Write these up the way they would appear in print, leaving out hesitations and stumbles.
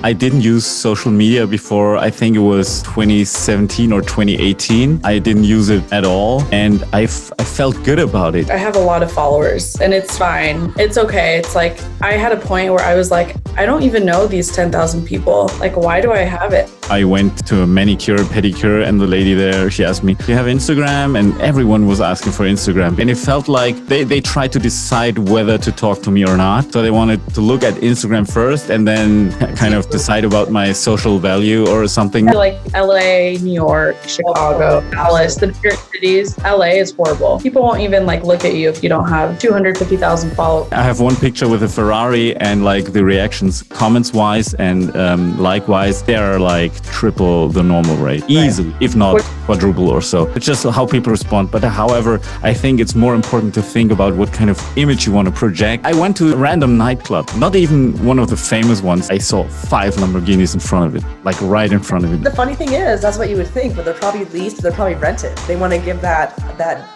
I didn't use social media before, I think it was 2017 or 2018. I didn't use it at all, and I felt good about it. I have a lot of followers, and it's fine. It's okay. It's like, I had a point where I was like, I don't even know these 10,000 people. Like, why do I have it? I went to a manicure, pedicure, and the lady there, she asked me, do you have Instagram? And everyone was asking for Instagram. And it felt like they tried to decide whether to talk to me or not. So they wanted to look at Instagram first and then kind of decide about my social value or something. Like LA, New York, Chicago, Dallas, the bigger cities. LA is horrible. People won't even like look at you if you don't have 250,000 followers. I have one picture with a Ferrari, and like the reactions, comments wise and likewise, they are like triple the normal rate, easily, if not quadruple or so. It's just how people respond. But however, I think it's more important to think about what kind of image you want to project. I went to a random nightclub, not even one of the famous ones. I saw 5 Lamborghinis in front of it, like right in front of it. The funny thing is, that's what you would think, but they're probably leased, they're probably rented. They want to give that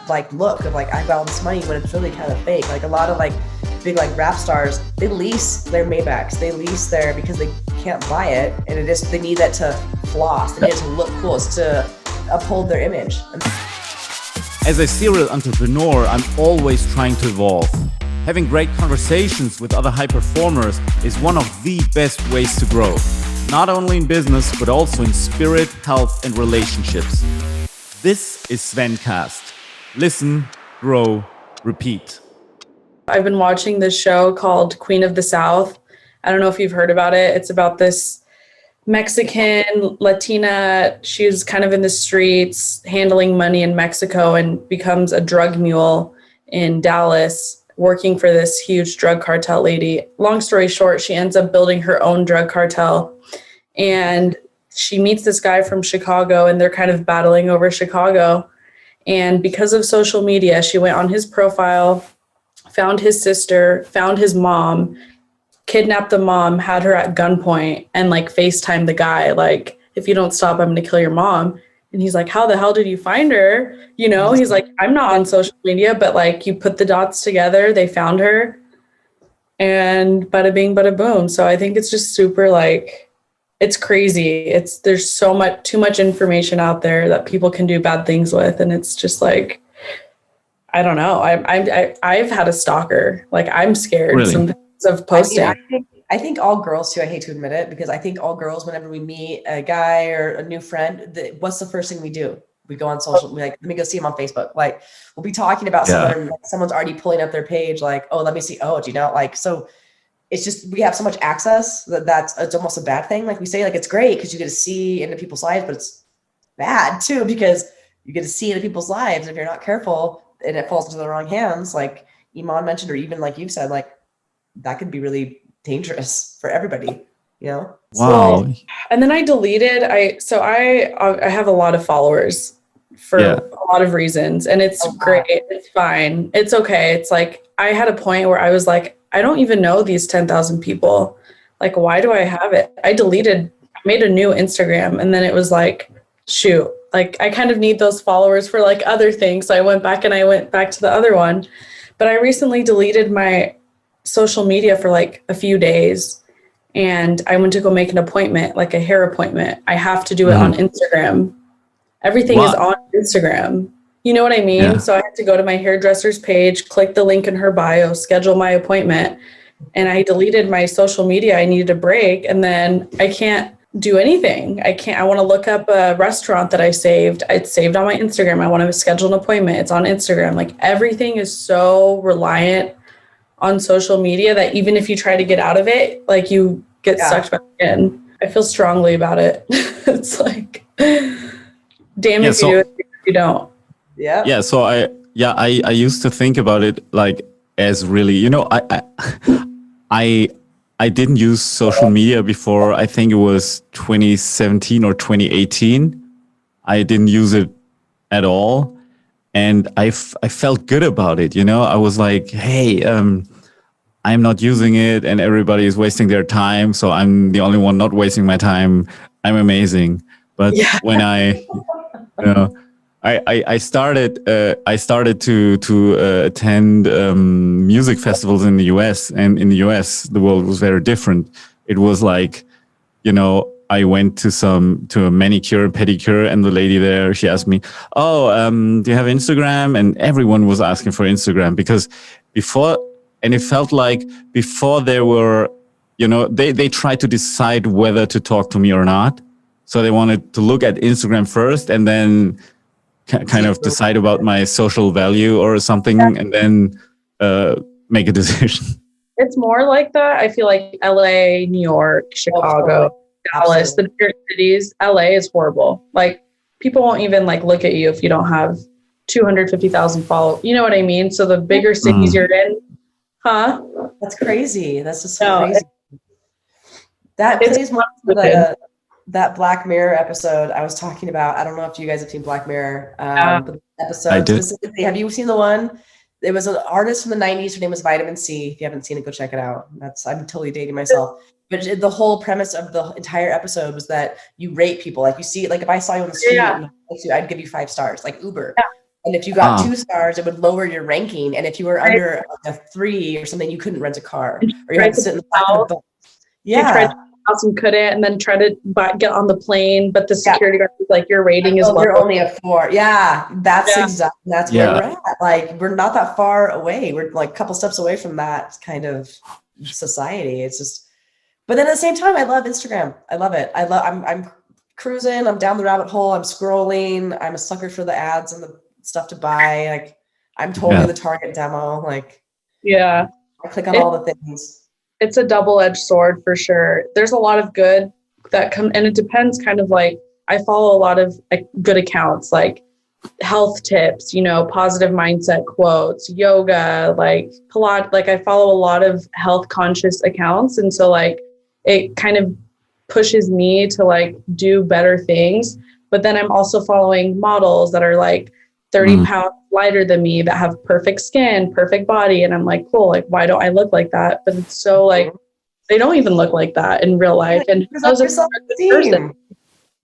like look of like, I got all this money, when it's really kind of fake. Like a lot of like big like rap stars, they lease their Maybachs, they lease their, because they can't buy it, and it is, they need that to floss, they need it to look cool, it's to uphold their image. As a serial entrepreneur, I'm always trying to evolve. Having great conversations with other high performers is one of the best ways to grow, not only in business, but also in spirit, health, and relationships. This is Svencast. Listen, grow, repeat. I've been watching this show called Queen of the South. I don't know if you've heard about it. It's about this Mexican Latina. She's kind of in the streets handling money in Mexico and becomes a drug mule in Dallas, working for this huge drug cartel lady. Long story short, she ends up building her own drug cartel, and she meets this guy from Chicago, and they're kind of battling over Chicago. And because of social media, she went on his profile, found his sister, found his mom, kidnapped the mom, had her at gunpoint, and like FaceTime the guy, like, if you don't stop, I'm going to kill your mom. And he's like, how the hell did you find her? You know, he's like, I'm not on social media, but like, you put the dots together, they found her, and bada bing, bada boom. So I think it's just super like, it's crazy. There's too much information out there that people can do bad things with. And it's just like, I don't know. I've had a stalker. Like, I'm scared. Really? Sometimes of posting. I think all girls too, I hate to admit it, because I think all girls, whenever we meet a guy or a new friend, what's the first thing we do? We go on social, we like, let me go see him on Facebook. Like, we'll be talking about someone, and like, someone's already pulling up their page, like, oh, let me see. Oh, do you know? Like, so it's just, we have so much access it's almost a bad thing. Like we say, like, it's great because you get to see into people's lives, but it's bad too, because you get to see into people's lives. If you're not careful and it falls into the wrong hands, like Iman mentioned, or even like you've said, like, that could be really dangerous for everybody, you know? Wow. So, and then I deleted, I have a lot of followers for a lot of reasons, and it's great. It's fine. It's okay. It's like, I had a point where I was like, I don't even know these 10,000 people. Like, why do I have it? I made a new Instagram, and then it was like, shoot, like I kind of need those followers for like other things. So I went back to the other one, but I recently deleted my social media for like a few days, and I went to go make an appointment, like a hair appointment. I have to do it on Instagram. Everything is on Instagram. You know what I mean? Yeah. So I had to go to my hairdresser's page, click the link in her bio, schedule my appointment, and I deleted my social media. I needed a break, and then I can't do anything. I want to look up a restaurant that I saved. It's saved on my Instagram. I want to schedule an appointment. It's on Instagram. Like, everything is so reliant on social media that even if you try to get out of it, like, you get sucked back in. I feel strongly about it. It's like, damn if you do it, if you don't. Yeah. Yeah. So I used to think about it like as really, you know, I didn't use social media before. I think it was 2017 or 2018. I didn't use it at all. And I felt good about it. You know, I was like, hey, I'm not using it and everybody is wasting their time. So I'm the only one not wasting my time. I'm amazing. But when I started to attend music festivals in the US, and in the US, the world was very different. It was like, I went to a manicure, pedicure, and the lady there, she asked me, "Oh, do you have Instagram?" And everyone was asking for Instagram because it felt like before they were, they tried to decide whether to talk to me or not. So they wanted to look at Instagram first and then kind of decide about my social value or something, and then make a decision. It's more like that. I feel like LA, New York, Chicago, Dallas, the bigger cities. LA is horrible. Like people won't even like look at you if you don't have 250,000 followers. You know what I mean? So the bigger cities you're in, That's crazy. That's just so crazy. That plays more that Black Mirror episode I was talking about. I don't know if you guys have seen Black Mirror. The episode specifically. Have you seen the one? It was an artist from the 90s. Her name was Vitamin C. If you haven't seen it, go check it out. I'm totally dating myself. But the whole premise of the entire episode was that you rate people. Like you see, like if I saw you on the street, I'd give you 5 stars, like Uber. Yeah. And if you got 2 stars, it would lower your ranking. And if you were under a 3 or something, you couldn't rent a car, or you had to sit in the back of the bus. Yeah. And couldn't, and then try to get on the plane, but the security guard was like, your rating is low. You're only a 4. Yeah, that's where we're at. Like we're not that far away. We're like a couple steps away from that kind of society. It's just, but then at the same time, I love Instagram. I love it. I'm cruising. I'm down the rabbit hole. I'm scrolling. I'm a sucker for the ads and the stuff to buy. Like I'm totally the target demo. Like I click on all the things. It's a double-edged sword for sure. There's a lot of good that come, and it depends kind of like, I follow a lot of good accounts, like health tips, positive mindset quotes, yoga, like Pilates, like I follow a lot of health conscious accounts. And so like, it kind of pushes me to like do better things. But then I'm also following models that are like 30 pounds lighter than me that have perfect skin, perfect body. And I'm like, cool, like, why don't I look like that? But it's so like, they don't even look like that in real life. And it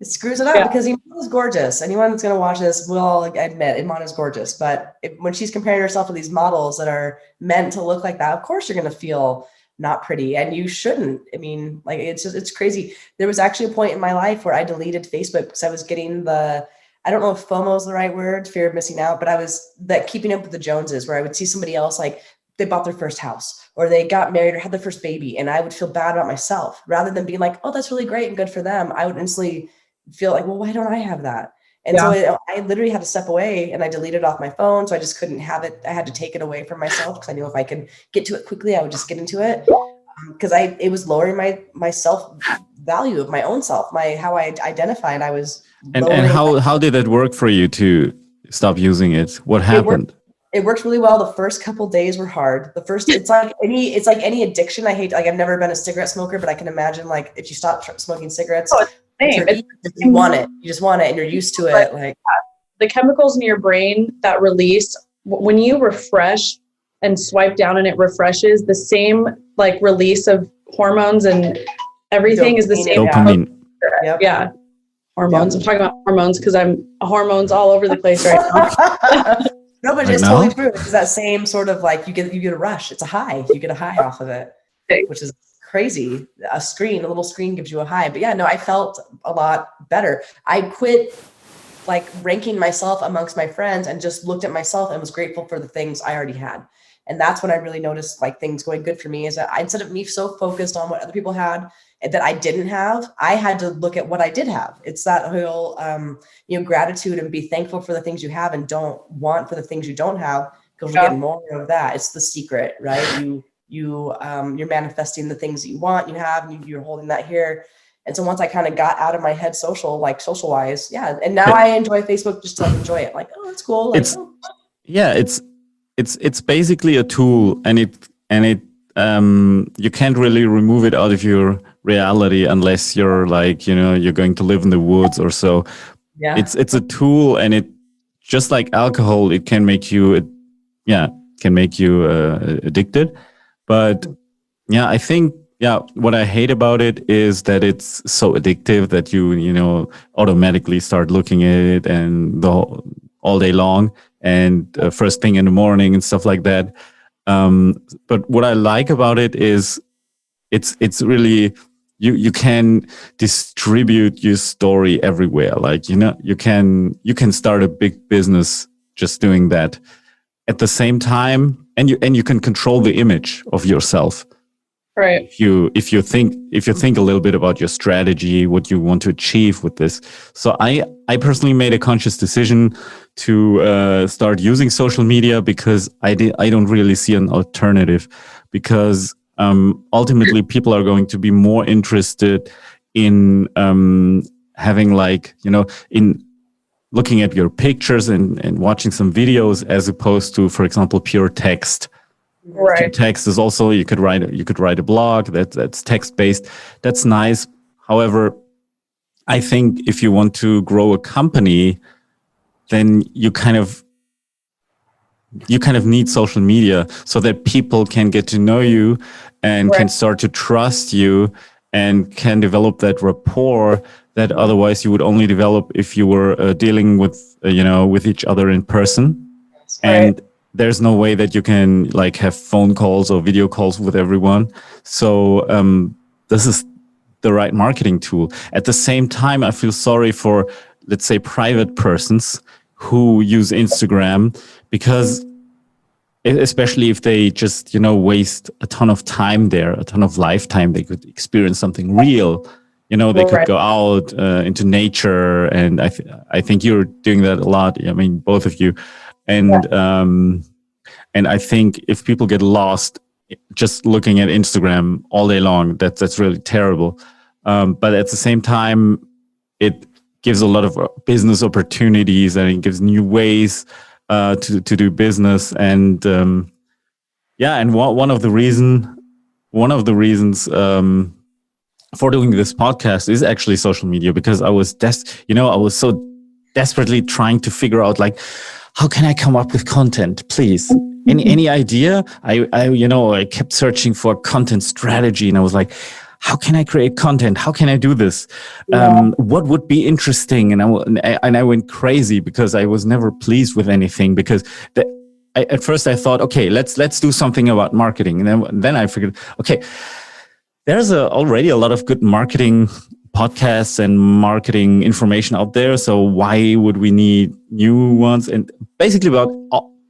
screws it up because Iman is gorgeous. Anyone that's going to watch this will admit Iman is gorgeous. But when she's comparing herself to these models that are meant to look like that, of course you're going to feel not pretty, and you shouldn't. I mean, like, it's crazy. There was actually a point in my life where I deleted Facebook because I was getting I don't know if FOMO is the right word, fear of missing out, but I was keeping up with the Joneses, where I would see somebody else, like they bought their first house or they got married or had their first baby. And I would feel bad about myself rather than being like, oh, that's really great and good for them. I would instantly feel like, well, why don't I have that? And so I literally had to step away, and I deleted it off my phone. So I just couldn't have it. I had to take it away from myself because I knew if I could get to it quickly, I would just get into it. Because it was lowering my self value of my own self, how I identified. I was and how did that work for you to stop using it? What happened? It worked really well. The first couple days were hard. It's like any addiction. I hate, like, I've never been a cigarette smoker, but I can imagine, like, if you stop smoking cigarettes, you want it. You just want it, and you're used to it. Like the chemicals in your brain that release when you refresh and swipe down and it refreshes, the same like release of hormones and everything is the same. Dopamine. Yeah. Hormones. I'm talking about hormones because I'm hormones all over the place right now. No, but it's totally true. It's that same sort of like you get a rush. It's a high. You get a high off of it, which is crazy. A little screen gives you a high. But yeah, no, I felt a lot better. I quit like ranking myself amongst my friends and just looked at myself and was grateful for the things I already had. And that's when I really noticed like things going good for me, is that instead of me so focused on what other people had and that I didn't have, I had to look at what I did have. It's that whole, gratitude and be thankful for the things you have and don't want for the things you don't have, because we're getting more of that. It's the secret, right? You're manifesting the things that you want, you have, and you're holding that here. And so once I kind of got out of my head social wise, and now I enjoy Facebook just to enjoy it. Like, oh, that's cool. Like, it's basically a tool, and you can't really remove it out of your reality unless you're like, you're going to live in the woods or so. Yeah. It's a tool, and it just like alcohol, it can make you addicted. But I think what I hate about it is that it's so addictive that you automatically start looking at it and all day long, and first thing in the morning and stuff like that. But what I like about it is it's really you can distribute your story everywhere. Like, you can start a big business just doing that. At the same time, and you can control the image of yourself. Right. If you think a little bit about your strategy, what you want to achieve with this. So I personally made a conscious decision to start using social media because I don't really see an alternative, because ultimately people are going to be more interested in having, like, in looking at your pictures and watching some videos, as opposed to, for example, pure text. Right. Pure text is also, you could write a blog that's text based. That's nice. However, I think if you want to grow a company, then you kind of need social media so that people can get to know you and can start to trust you and can develop that rapport that otherwise you would only develop if you were dealing with each other in person. And there's no way that you can, like, have phone calls or video calls with everyone. So this is the right marketing tool. At the same time, I feel sorry for, let's say, private persons who use Instagram, because especially if they just, waste a ton of time there, a ton of lifetime, they could experience something real. They could go out into nature. And I think you're doing that a lot. I mean, both of you. And I think if people get lost just looking at Instagram all day long, that's really terrible. But at the same time, it gives a lot of business opportunities, and it gives new ways to do business. And and one of the reasons for doing this podcast is actually social media, because I was so desperately trying to figure out, like, how can I come up with content, please? Any idea? I kept searching for content strategy, and I was like, how can I create content? How can I do this? What would be interesting? And I went crazy because I was never pleased with anything, because at first I thought, okay, let's do something about marketing. And then I figured, okay, there's already a lot of good marketing podcasts and marketing information out there. So why would we need new ones? And basically about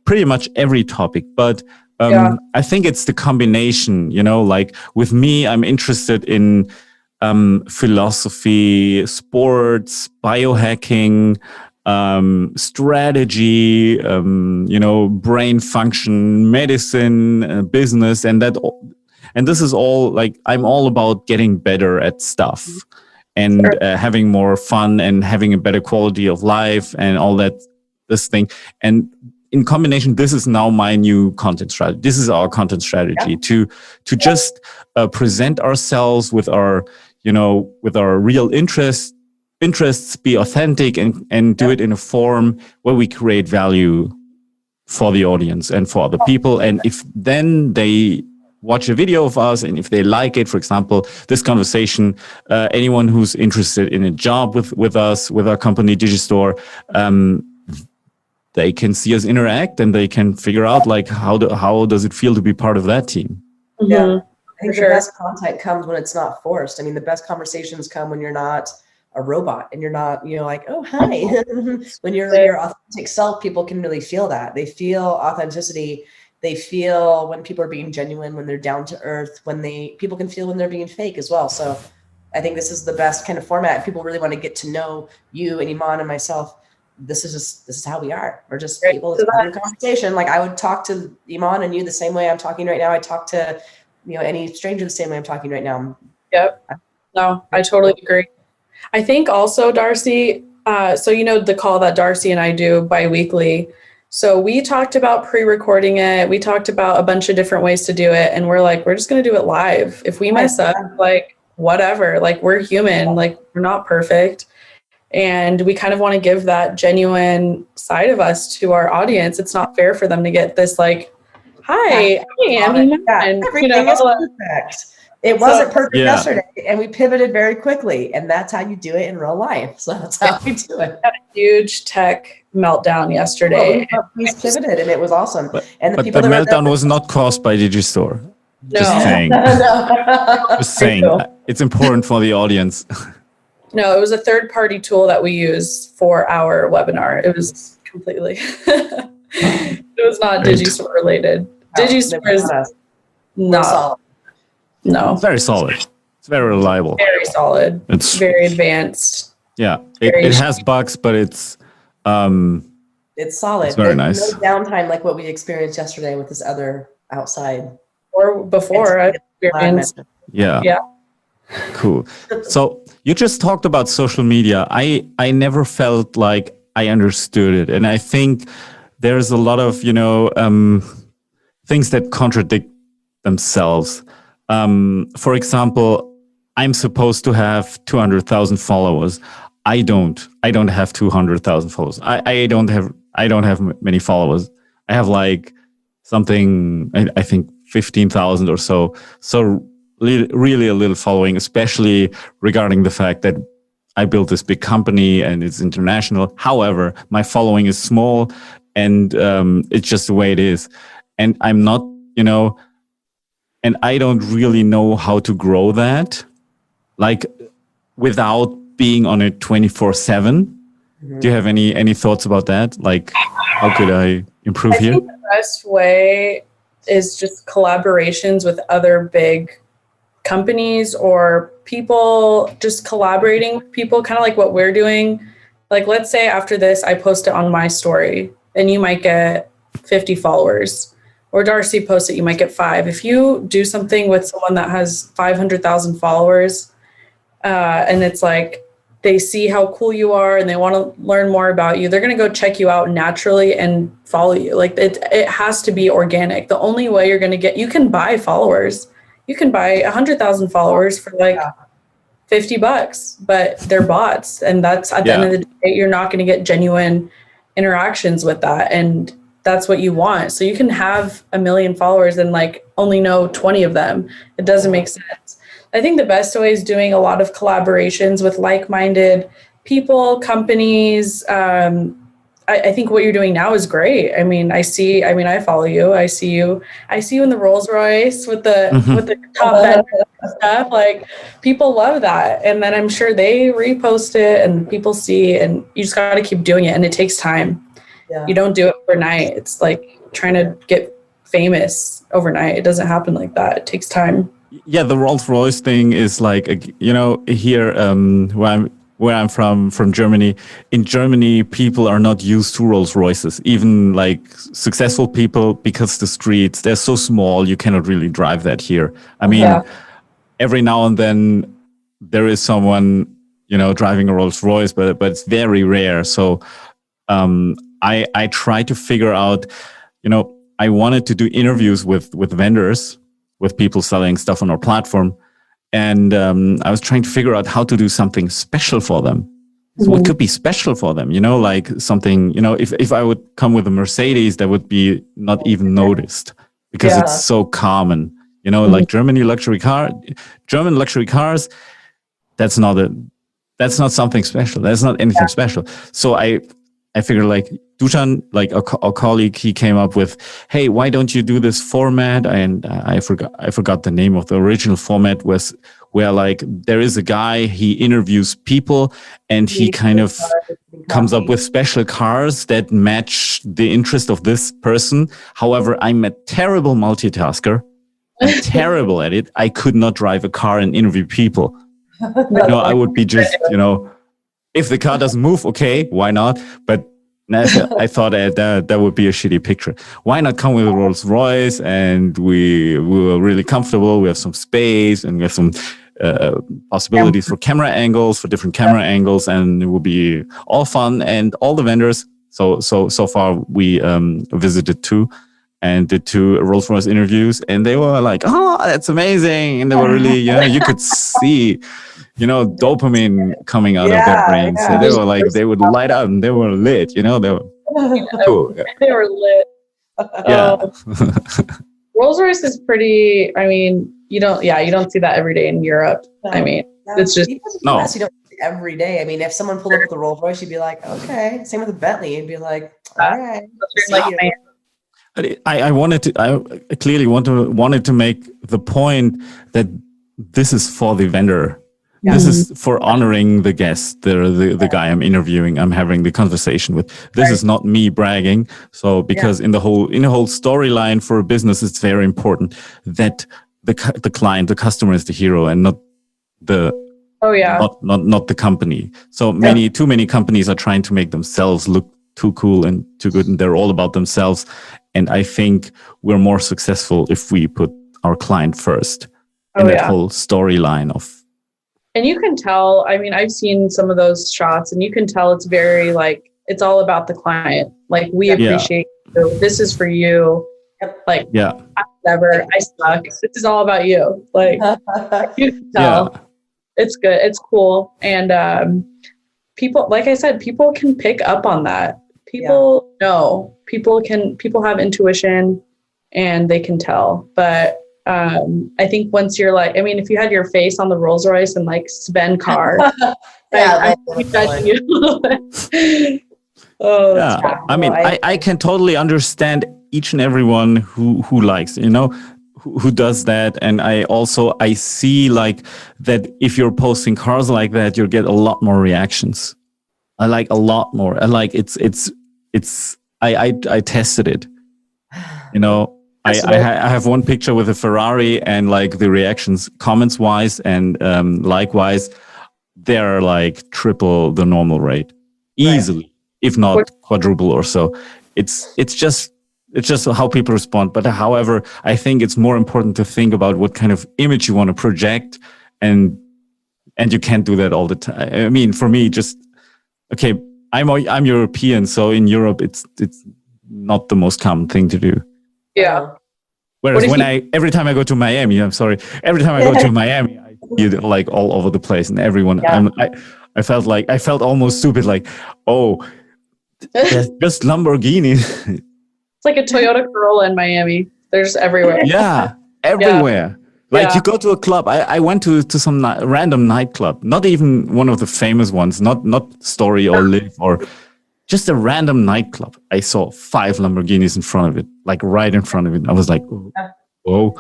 pretty much every topic. But I think it's the combination, like with me, I'm interested in philosophy, sports, biohacking, strategy, brain function, medicine, business, and this is all, like, I'm all about getting better at stuff and having more fun and having a better quality of life and all this thing. And in combination, this is now my new content strategy. This is our content strategy to just present ourselves with our real interests, be authentic, and do it in a form where we create value for the audience and for other people. And if then they watch a video of us, and if they like it, for example, this conversation, anyone who's interested in a job with us, with our company Digistore, they can see us interact, and they can figure out, like, how does it feel to be part of that team. Yeah, I think the best content comes when it's not forced. I mean, the best conversations come when you're not a robot and you're not, like, oh, hi. When you're your authentic self, people can really feel that. They feel authenticity. They feel when people are being genuine, when they're down to earth, people can feel when they're being fake as well. So I think this is the best kind of format. People really want to get to know you and Iman and myself. This is how we are. We're just people having a conversation. Like, I would talk to Iman and you the same way I'm talking right now. I talk to, any stranger the same way I'm talking right now. Yep. No, I totally agree. I think also, Darcy, so the call that Darcy and I do bi-weekly. So we talked about pre-recording it. We talked about a bunch of different ways to do it. And we're like, we're just going to do it live. If we mess up, like, whatever, like, we're human, like, we're not perfect. And we kind of want to give that genuine side of us to our audience. It's not fair for them to get this, like, hi, I am Iman. Everything is perfect. It wasn't perfect yesterday, and we pivoted very quickly, and that's how you do it in real life. So that's how we do it. Had a huge tech meltdown yesterday. We pivoted, and it was awesome. But the meltdown was not caused by Digistore. Just No. saying. No. Just saying. It's important for the audience. No, it was a third-party tool that we use for our webinar. It was completely, it was not Great. Digistore related. Digistore is We're not, solid. no, It's very solid. It's very reliable. very solid. It's very advanced. Yeah, it has bugs, but it's It's solid. It's very and nice. No downtime like what we experienced yesterday with this other outside. Or before I experienced. yeah. Yeah. Cool. So you just talked about social media. I never felt like I understood it, and I think there's a lot of things that contradict themselves. For example, I'm supposed to have 200,000 followers. I don't have 200,000 followers. I don't have many followers. I have like something, I think 15,000 or so. So really a little following, especially regarding the fact that I built this big company and it's international. However, my following is small and it's just the way it is. And I'm not, and I don't really know how to grow that, like without being on it 24/7. Do you have any thoughts about that? Like, how could I improve here? I think the best way is just collaborations with other big companies or people, just collaborating with people, kind of like what we're doing. Like, let's say after this, I post it on my story and you might get 50 followers, or Darcy posts it, you might get 5. If you do something with someone that has 500,000 followers, and it's like, they see how cool you are and they want to learn more about you, they're going to go check you out naturally and follow you. Like it has to be organic. The only way you're going to get, you can buy followers. You can buy 100,000 followers for like $50, but they're bots. And that's at the end of the day, you're not going to get genuine interactions with that. And that's what you want. So you can have 1 million followers and like only know 20 of them. It doesn't make sense. I think the best way is doing a lot of collaborations with like-minded people, companies. I think what you're doing now is great. I I follow you. I see you in the Rolls Royce with the top vendors and stuff. Like, people love that. And then I'm sure they repost it and people see, and you just got to keep doing it. And it takes time. Yeah. You don't do it overnight. It's like trying to get famous overnight. It doesn't happen like that. It takes time. Yeah, the Rolls Royce thing is like, here where I'm from Germany. In Germany, people are not used to Rolls Royces, even like successful people, because the streets, they're so small, you cannot really drive that here. I mean, every now and then there is someone, driving a Rolls Royce, but it's very rare. So I try to figure out, I wanted to do interviews with vendors, with people selling stuff on our platform. And I was trying to figure out how to do something special for them. So what could be special for them? like something, if I would come with a Mercedes, that would be not even noticed because it's so common, like German luxury cars. That's not something special. That's not anything special. So I figured like Dusan, like our colleague, he came up with, hey, why don't you do this format? And I forgot the name of the original format, where like there is a guy, he interviews people and he kind of comes up with special cars that match the interest of this person. However, I'm a terrible multitasker. I'm terrible at it. I could not drive a car and interview people. I would be just, if the car doesn't move, okay, why not? But I thought that would be a shitty picture. Why not come with a Rolls Royce, and we were really comfortable. We have some space and we have some possibilities for different camera angles, and it will be all fun. And all the vendors. So far we visited 2 and did 2 Rolls Royce interviews, and they were like, "Oh, that's amazing!" And they were really, you could see, dopamine coming out of their brains. Yeah. So they were like, they would light up and they were lit. They were cool. They were lit. Yeah. Rolls Royce is pretty. You don't see that every day in Europe. No. It's just no. You don't see it every day. If someone pulled up with the Rolls Royce, you'd be like, okay. Same with the Bentley, you'd be like, all right. I clearly wanted to make the point that this is for the vendor. Yeah. This is for honoring the guest, the guy I'm interviewing, I'm having the conversation with. This is not me bragging. So because in the whole storyline for a business, it's very important that the client, the customer is the hero and not the not the company. So too many companies are trying to make themselves look too cool and too good, and they're all about themselves. And I think we're more successful if we put our client first in that whole storyline of. And you can tell, I mean, I've seen some of those shots and you can tell it's very like, it's all about the client. Like, we appreciate you. This is for you. Like, whatever, I suck. This is all about you. Like, you can tell. It's good. It's cool. And people, like I said, people can pick up on that. People know. People have intuition and they can tell. But I think once you're like, I mean, if you had your face on the Rolls Royce and like Sven car, I'm judging you. I mean, I can totally understand each and everyone who likes, who does that. And I see like that if you're posting cars like that, you'll get a lot more reactions. I like a lot more. I like I tested it, I have one picture with a Ferrari and like the reactions comments wise and likewise, they're like triple the normal rate easily, if not quadruple or so. It's just how people respond. But however, I think it's more important to think about what kind of image you want to project, and you can't do that all the time. I mean, for me, I'm European, so in Europe it's not the most common thing to do. Yeah. Whereas every time I go to Miami, I see it like all over the place, and everyone. I felt almost stupid. Like, oh, there's just Lamborghini. It's like a Toyota Corolla in Miami. There's everywhere. Yeah, everywhere. Like you go to a club. I went to some random nightclub, not even one of the famous ones, not Story or Live or. Just a random nightclub. I saw 5 Lamborghinis in front of it, like right in front of it. I was like, oh,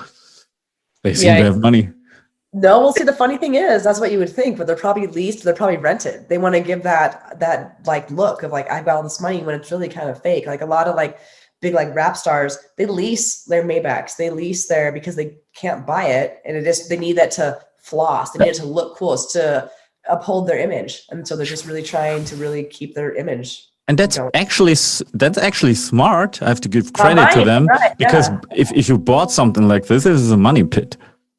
they seem to have money. No, well, see, the funny thing is, that's what you would think, but they're probably leased, they're probably rented. They want to give that like look of like, I've got all this money, when it's really kind of fake. Like a lot of like big like rap stars, they lease their Maybachs, they lease because they can't buy it, and they need that to floss, they need it to look cool, it's to uphold their image, and so they're just really trying to really keep their image. And that's actually smart. I have to give credit to them, because if you bought something like this is a money pit.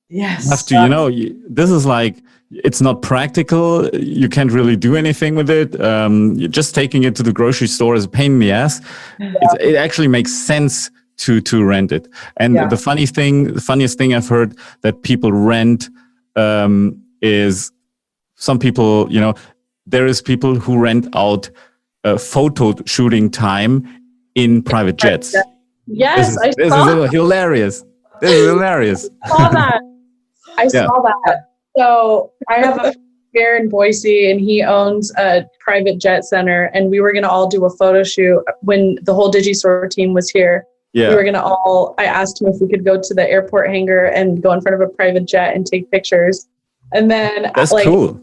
Yes. You have to, this is like, it's not practical. You can't really do anything with it. You're just taking it to the grocery store is a pain in the ass. Yeah. It actually makes sense to rent it. And the funniest thing I've heard that people rent is some people, there is people who rent out photo shooting time in private jets. Yes, this is hilarious. This is hilarious. I saw that. I saw that. So I have a friend here in Boise, and he owns a private jet center, and we were going to all do a photo shoot when the whole Digistore team was here. Yeah. We were going to I asked him if we could go to the airport hangar and go in front of a private jet and take pictures. And then that's cool.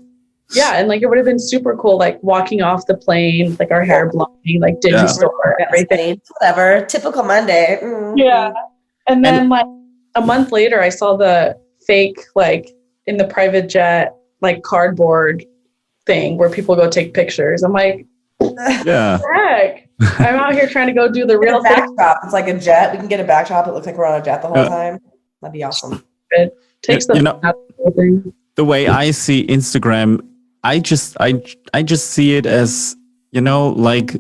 Yeah, and like it would have been super cool, like walking off the plane, like our hair blowing, like Digistore, everything. Whatever, typical Monday. Mm-hmm. Yeah, and then like a month later, I saw the fake, like in the private jet, like cardboard thing where people go take pictures. I'm like, yeah, heck, I'm out here trying to go do the real backdrop. It's like a jet. We can get a backdrop. It looks like we're on a jet the whole time. That'd be awesome. It takes the the way I see Instagram. I just see it as, like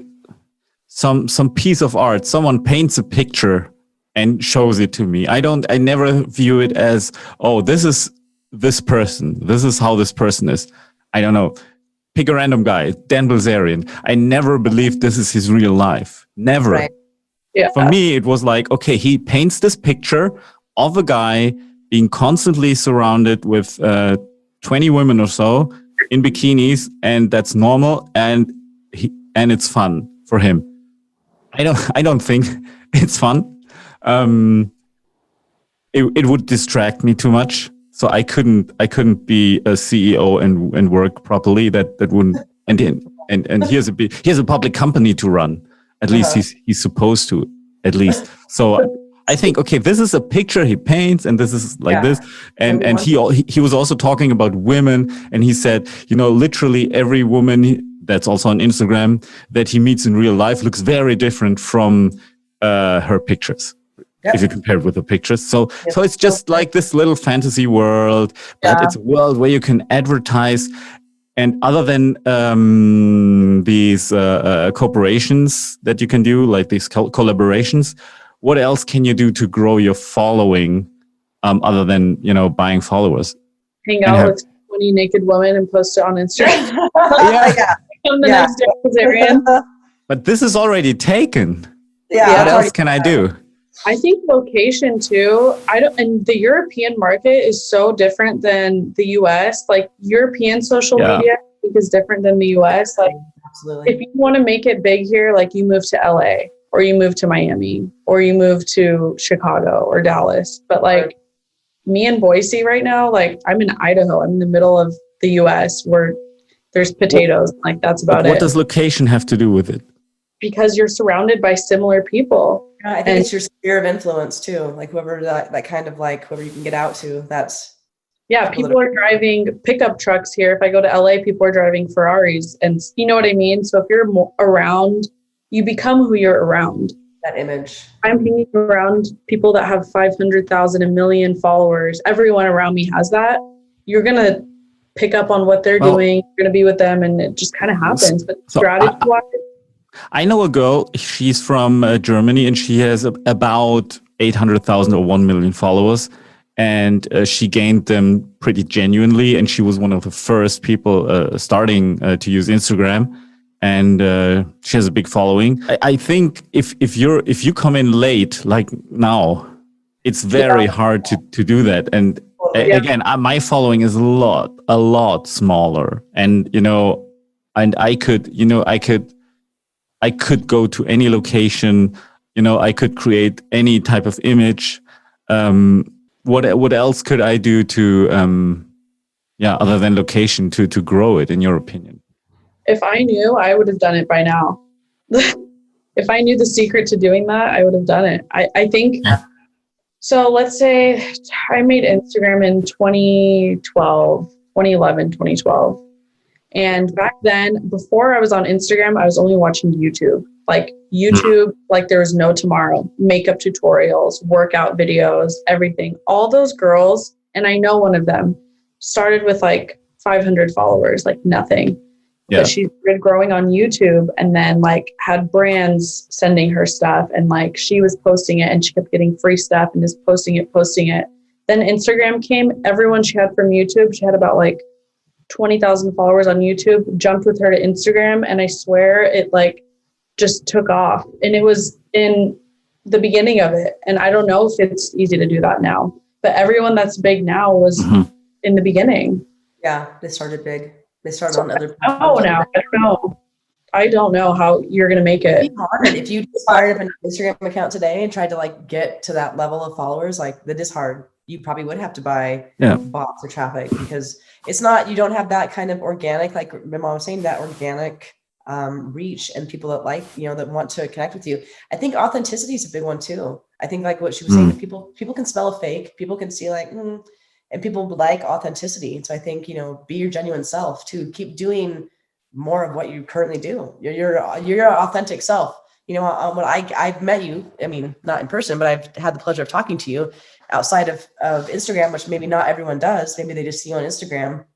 some piece of art. Someone paints a picture and shows it to me. I never view it as, oh, this is this person. This is how this person is. I don't know. Pick a random guy, Dan Bilzerian. I never believed this is his real life. Never. Right. Yeah. For me, it was like, okay, he paints this picture of a guy being constantly surrounded with 20 women or so in bikinis, and that's normal, and it's fun for him. I don't think it's fun. it would distract me too much. So I couldn't be a CEO and work properly. That wouldn't. And he has a public company to run. At least he's supposed to. At least. So I think, okay, this is a picture he paints, and this is like this. And he was also talking about women, and he said, literally every woman that's also on Instagram that he meets in real life looks very different from her pictures. If you compare it with the pictures. So it's just like this little fantasy world, but it's a world where you can advertise. And other than these corporations that you can do, like these collaborations, what else can you do to grow your following other than, buying followers? Hang out with 20 naked women and post it on Instagram. Come the next day, Kazarian. But this is already taken. Yeah. What else can I do? I think location too. And the European market is so different than the US. Like European social media I think is different than the US. Like if you want to make it big here, like you move to LA or you move to Miami or you move to Chicago or Dallas. But like me in Boise right now, like I'm in Idaho. I'm in the middle of the US where there's potatoes. Like that's about it. What does location have to do with it? Because you're surrounded by similar people. I think it's your sphere of influence too. Like whoever that kind of like whoever you can get out to. That's people are driving pickup trucks here. If I go to LA, people are driving Ferraris, and you know what I mean. So if you're around, you become who you're around. That image. I'm hanging around people that have 500,000, 1 million followers. Everyone around me has that. You're gonna pick up on what they're doing. You're gonna be with them, and it just kind of happens. But strategy-wise. I know a girl, she's from Germany, and she has about 800,000 or 1 million followers. And she gained them pretty genuinely. And she was one of the first people starting to use Instagram. And she has a big following. I think if you come in late, like now, it's very hard to do that. And again, my following is a lot smaller. And, and I could go to any location, I could create any type of image. What else could I do to, other than location to grow it, in your opinion? If I knew, I would have done it by now. If I knew the secret to doing that, I would have done it. I think, so let's say I made Instagram in 2011, 2012. And back then, before I was on Instagram, I was only watching YouTube. Like YouTube, like there was no tomorrow. Makeup tutorials, workout videos, everything. All those girls, and I know one of them, started with like 500 followers, like nothing. Yeah. But she started growing on YouTube and then like had brands sending her stuff. And like she was posting it and she kept getting free stuff and just posting it. Then Instagram came. Everyone she had from YouTube, she had about like 20,000 followers on YouTube, jumped with her to Instagram, and I swear it like just took off. And it was in the beginning of it. And I don't know if it's easy to do that now, but everyone that's big now was in the beginning. Yeah, they started big. They started on other platforms. I don't know how you're going to make it. It'd be hard. If you started up an Instagram account today and tried to like get to that level of followers, like that is hard. You probably would have to buy bots or traffic because it's not, you don't have that kind of organic, like my mom was saying, that organic reach and people that like, that want to connect with you. I think authenticity is a big one too. I think like what she was saying, that people can smell a fake, people can see like, and people like authenticity. And so I think, be your genuine self too. Keep doing more of what you currently do. You're your authentic self. When I've met you, I mean, not in person, but I've had the pleasure of talking to you outside of Instagram, which maybe not everyone does. Maybe they just see you on Instagram.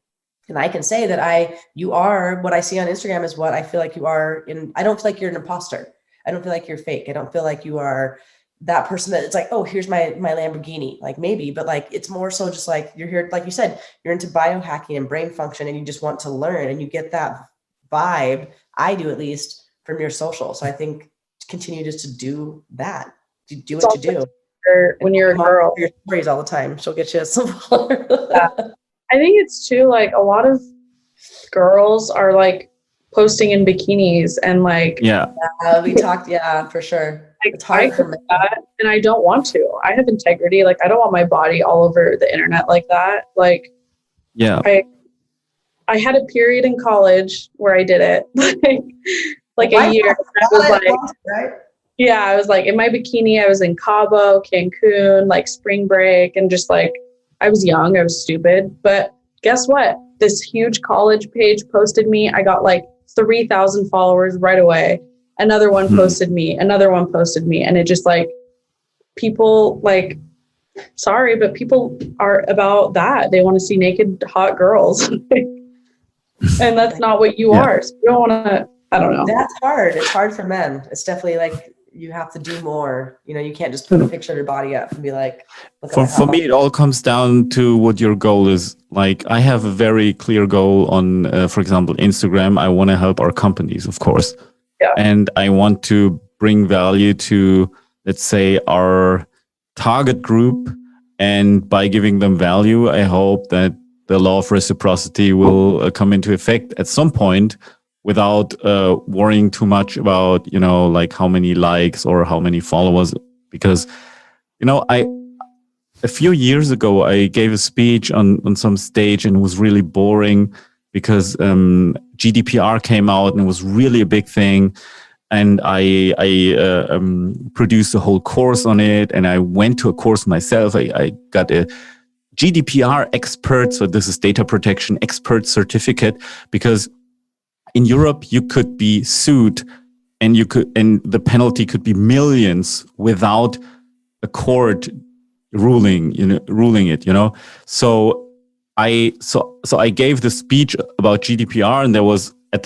And I can say that you are what I see on Instagram is what I feel like you are I don't feel like you're an imposter. I don't feel like you're fake. I don't feel like you are that person that it's like, oh, here's my Lamborghini, like maybe, but like, it's more so just like you're here, like you said, you're into biohacking and brain function and you just want to learn and you get that vibe. I do, at least from your social. So I think continue just to do that, to do what you do. When you're a girl, your stories all the time, she'll get you some. I think it's too, like a lot of girls are like posting in bikinis and like, we talked, for sure. Like, It's hard I for could men. do that, and I don't want to. I have integrity. Like, I don't want my body all over the internet like that. Like, Yeah. I had a period in college where I did it, like a year. I was like, right? yeah, I was like in my bikini. I was in Cabo, Cancun, like spring break, and just like I was young, I was stupid. But guess what? This huge college page posted me. I got like 3,000 followers right away. Another one posted me. Another one posted me, and it just like people like. Sorry, but people are about that. They want to see naked, hot girls. And that's not what you are. So you don't want to, I don't know. That's hard. It's hard for men. It's definitely like you have to do more. You know, you can't just put a picture of your body up and be like, look at For me, it all comes down to what your goal is. Like, I have a very clear goal on, for example, Instagram. I want to help our companies, of course. Yeah. And I want to bring value to, let's say, our target group. And by giving them value, I hope that the law of reciprocity will come into effect at some point without worrying too much about, you know, like how many likes or how many followers. Because, you know, a few years ago, I gave a speech on some stage and it was really boring because GDPR came out and it was really a big thing. And I produced a whole course on it, and I went to a course myself. I got a GDPR expert, so this is data protection expert certificate, because in Europe you could be sued, and the penalty could be millions without a court ruling it. You know, so I gave the speech about GDPR, and it was at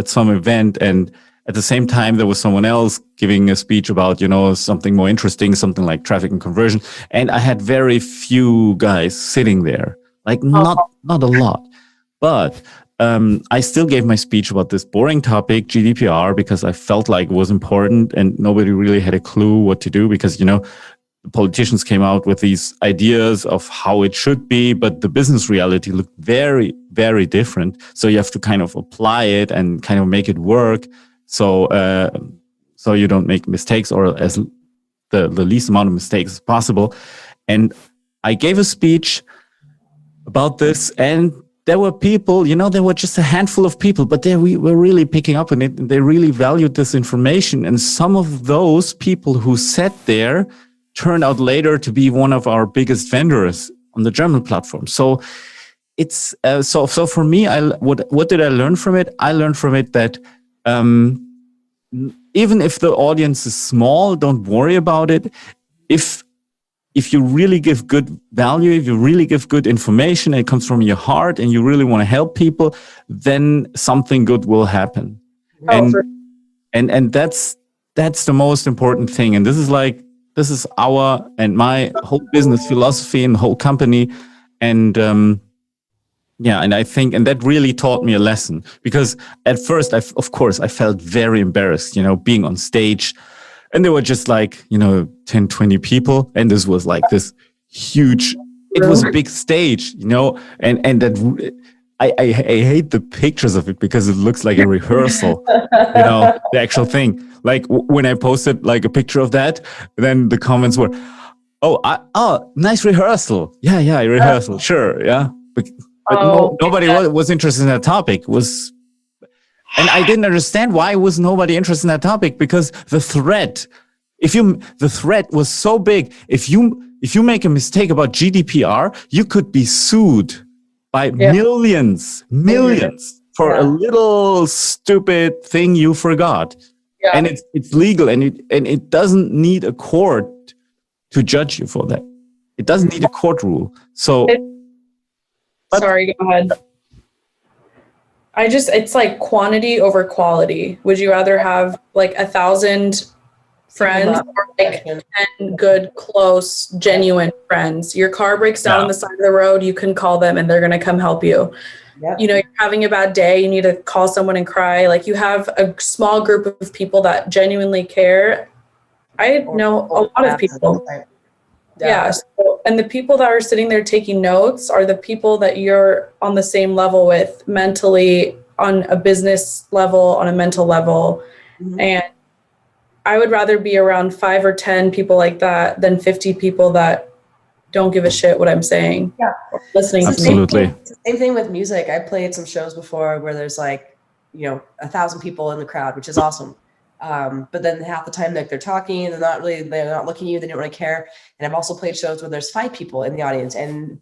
some event, and at the same time, there was someone else giving a speech about, you know, something more interesting, something like traffic and conversion. And I had very few guys sitting there, like not a lot. But I still gave my speech about this boring topic, GDPR, because I felt like it was important and nobody really had a clue what to do because, you know, the politicians came out with these ideas of how it should be, but the business reality looked very, very different. So you have to kind of apply it and kind of make it work. So you don't make mistakes, or as the least amount of mistakes as possible. And I gave a speech about this, and there were people, you know, there were just a handful of people, but we were really picking up on it, and they really valued this information. And some of those people who sat there turned out later to be one of our biggest vendors on the German platform. So it's so for me, what did I learn from it? I learned from it that even if the audience is small, don't worry about it. If you really give good value, if you really give good information, and it comes from your heart, and you really want to help people, then something good will happen. And that's the most important thing. And this is our and my whole business philosophy and whole company. And and I think, and that really taught me a lesson, because at first, of course, I felt very embarrassed, you know, being on stage, and there were just like, you know, 10, 20 people. And this was like this huge, it was a big stage, you know, and that I hate the pictures of it because it looks like a rehearsal, you know, the actual thing. Like when I posted like a picture of that, then the comments were, nice rehearsal. Yeah, rehearsal. Sure. Yeah. But nobody was interested in that topic. And I didn't understand why was nobody interested in that topic, because the threat was so big. If you make a mistake about GDPR, you could be sued by millions for a little stupid thing you forgot. Yeah. And it's legal, and it doesn't need a court to judge you for that. It doesn't need a court rule. So sorry, go ahead. It's like quantity over quality. Would you rather have like 1,000 friends or like 10 good, close, genuine friends? Your car breaks down on the side of the road, you can call them and they're going to come help you. Yep. You know, you're having a bad day, you need to call someone and cry. Like, you have a small group of people that genuinely care. I know a lot of people. Yeah. So, and the people that are sitting there taking notes are the people that you're on the same level with mentally, on a business level, on a mental level. Mm-hmm. And I would rather be around 5 or 10 people like that than 50 people that don't give a shit what I'm saying. Yeah. Listening Absolutely. It's the same thing with music. I played some shows before where there's like, 1,000 people in the crowd, which is awesome. But then half the time, like they're talking, they're not looking at you. They don't really care. And I've also played shows where there's 5 people in the audience, and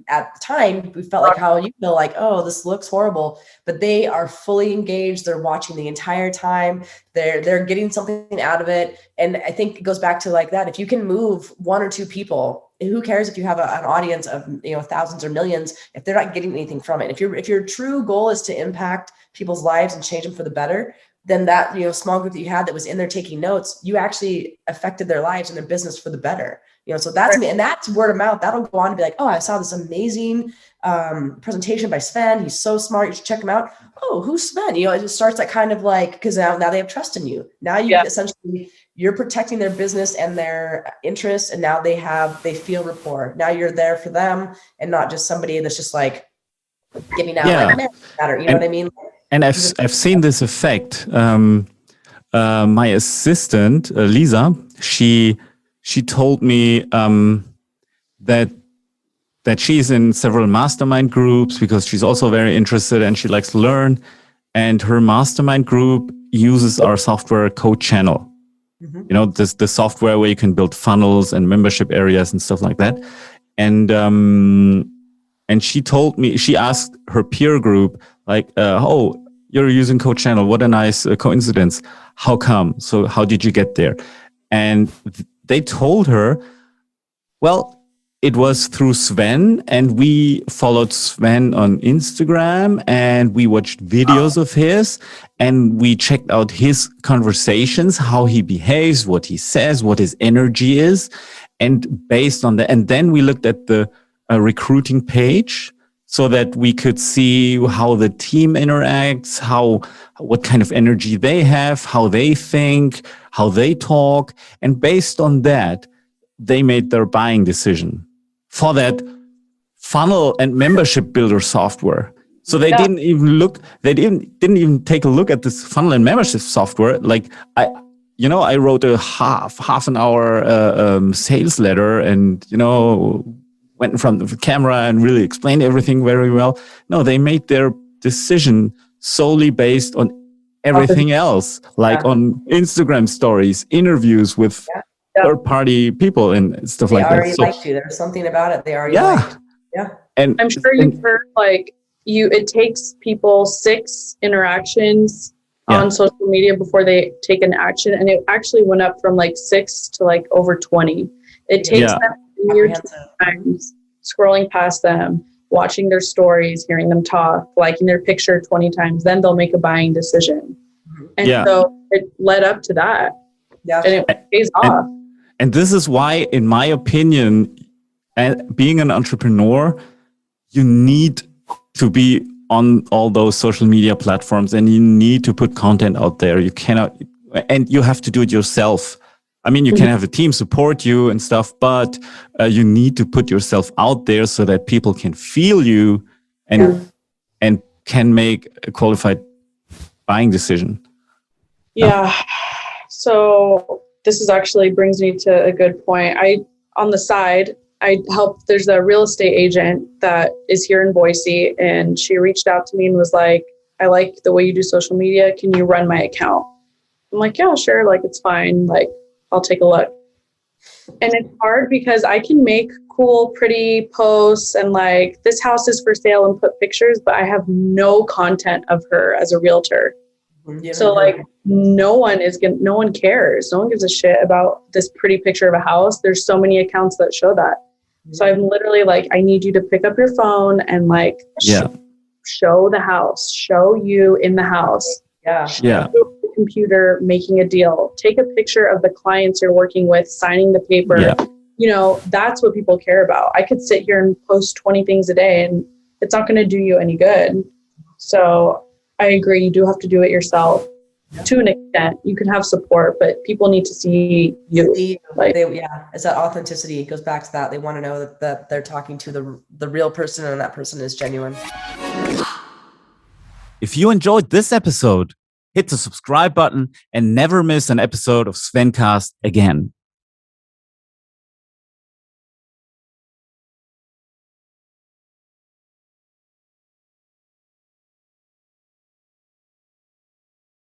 at the time we felt like how you feel like, oh, this looks horrible, but they are fully engaged. They're watching the entire time. They're getting something out of it. And I think it goes back to like that. If you can move 1 or 2 people, who cares if you have an audience of thousands or millions if they're not getting anything from it? If your true goal is to impact people's lives and change them for the better, then that small group that you had that was in there taking notes, you actually affected their lives and their business for the better. So that's me, and that's word of mouth. That'll go on to be like, oh, I saw this amazing presentation by Sven. He's so smart. You should check him out. Oh, who's Sven? It just starts that kind of like, because now they have trust in you. Now you essentially, you're protecting their business and their interests, and now they feel rapport. Now you're there for them and not just somebody that's just like giving out like matter. You know what I mean? And I've seen this effect. My assistant Lisa, she told me that she's in several mastermind groups because she's also very interested and she likes to learn. And her mastermind group uses our software Code Channel. Mm-hmm. The software where you can build funnels and membership areas and stuff like that. And she told me, she asked her peer group, like, oh, you're using Code Channel. What a nice coincidence. How come? So how did you get there? And they told her, well, it was through Sven, and we followed Sven on Instagram, and we watched videos of his, and we checked out his conversations, how he behaves, what he says, what his energy is. And based on that, and then we looked at the recruiting page so that we could see how the team interacts, what kind of energy they have, how they think, how they talk. And based on that, they made their buying decision for that funnel and membership builder software. So they didn't even take a look at this funnel and membership software. Like I wrote a half an hour sales letter and, went in front of the camera and really explained everything very well. No, they made their decision solely based on everything else, like on Instagram stories, interviews with third-party people and stuff like that. They already liked you. There's something about it. They already liked. Yeah. And I'm sure you've heard it takes people 6 interactions on social media before they take an action. And it actually went up from 6 to over 20. It takes them weird times scrolling past them, watching their stories, hearing them talk, liking their picture 20 times, then they'll make a buying decision. And so it led up to that. Yeah. And it pays off. And this is why, in my opinion, being an entrepreneur, you need to be on all those social media platforms and you need to put content out there. You cannot, and you have to do it yourself. I mean, you can have a team support you and stuff, but you need to put yourself out there so that people can feel you and can make a qualified buying decision. Yeah. So this is actually brings me to a good point. On the side, there's a real estate agent that is here in Boise, and she reached out to me and was like, I like the way you do social media. Can you run my account? I'm like, yeah, sure. It's fine. I'll take a look. And it's hard because I can make cool, pretty posts and this house is for sale and put pictures, but I have no content of her as a realtor. Yeah. So no one cares. No one gives a shit about this pretty picture of a house. There's so many accounts that show that. So I'm literally I need you to pick up your phone and show the house, show you in the house. Yeah. Computer making a deal, take a picture of the clients you're working with, signing the paper. That's what people care about. I could sit here and post 20 things a day and it's not going to do you any good. So I agree, you do have to do it yourself to an extent. You can have support, but people need to see you. It's that authenticity. It goes back to that. They want to know that they're talking to the real person and that person is genuine. If you enjoyed this episode, hit the subscribe button, and never miss an episode of Svencast again.